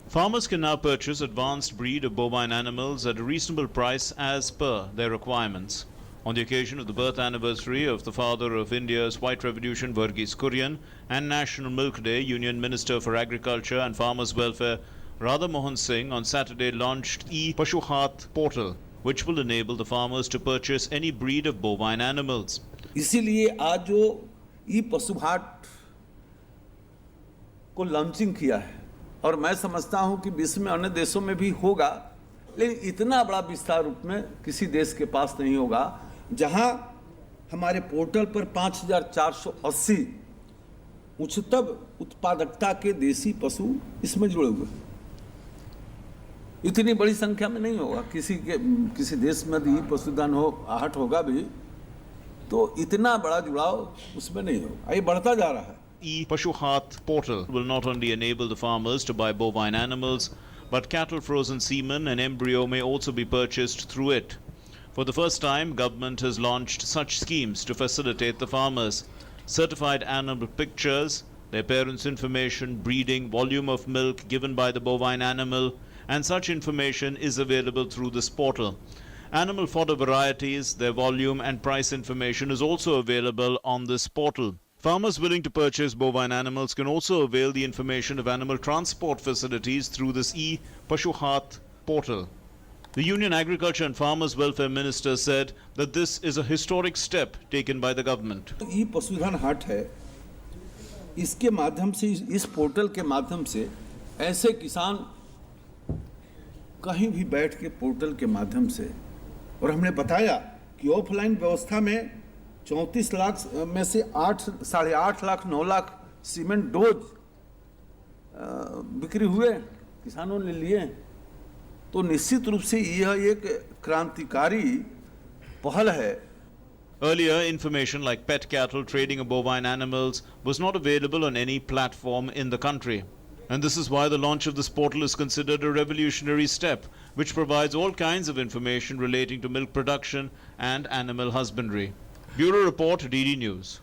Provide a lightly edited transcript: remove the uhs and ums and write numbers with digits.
Farmers can now purchase advanced breed of bovine animals at a reasonable price as per their requirements. On the occasion of the birth anniversary of the father of India's White Revolution, Verghese Kurien, and National Milk Day, Union Minister for Agriculture and Farmers' Welfare, Radha Mohan Singh, on Saturday launched e-Pashuhat portal, which will enable the farmers to purchase any breed of bovine animals. इसीलिए आज जो ई-पशुहाट को launching किया है, और मैं समझता हूं कि विश्व में अन्य देशों में भी होगा, लेकिन इतना बड़ा विस्तार रूप में किसी देश के पास नहीं होगा, जहां हमारे पोर्टल पर 5480 उच्चतम उत्पादकता के देसी पशु इसमें जुड़े हुए हैं। इतनी बड़ी संख्या में नहीं होगा, किसी देश में यदि पशुधन हाट होगा भी तो इतना बड़ा जुड़ाव उसमें नहीं होगा। ये बढ़ता जा रहा है। E-Pashuhat portal will not only enable the farmers to buy bovine animals, but cattle, frozen semen and embryo may also be purchased through it. For the first time, government has launched such schemes to facilitate the farmers. Certified animal pictures, their parents' information, breeding, volume of milk given by the bovine animal, and such information is available through this portal. Animal fodder varieties, their volume and price information is also available on this portal. Farmers willing to purchase bovine animals can also avail the information of animal transport facilities through this e-Pashuhat portal. The Union Agriculture and Farmers Welfare Minister said that this is a historic step taken by the government. ई-पशुधन हाट है, इसके माध्यम से, इस portal के माध्यम से ऐसे किसान कहीं भी बैठ के पोर्टल के माध्यम से, और हमने बताया कि ऑफलाइन व्यवस्था में 34 लाख में से 8.5 लाख 9 लाख सीमेंट डोज बिक्री हुए, किसानों ने लिए, तो निश्चित रूप से यह एक क्रांतिकारी पहल है। Earlier, information like pet cattle, trading of bovine animals was not available on any platform in the country. And this is why the launch of this portal is considered a revolutionary step, which provides all kinds of information relating to milk production and animal husbandry. Bureau Report, DD News.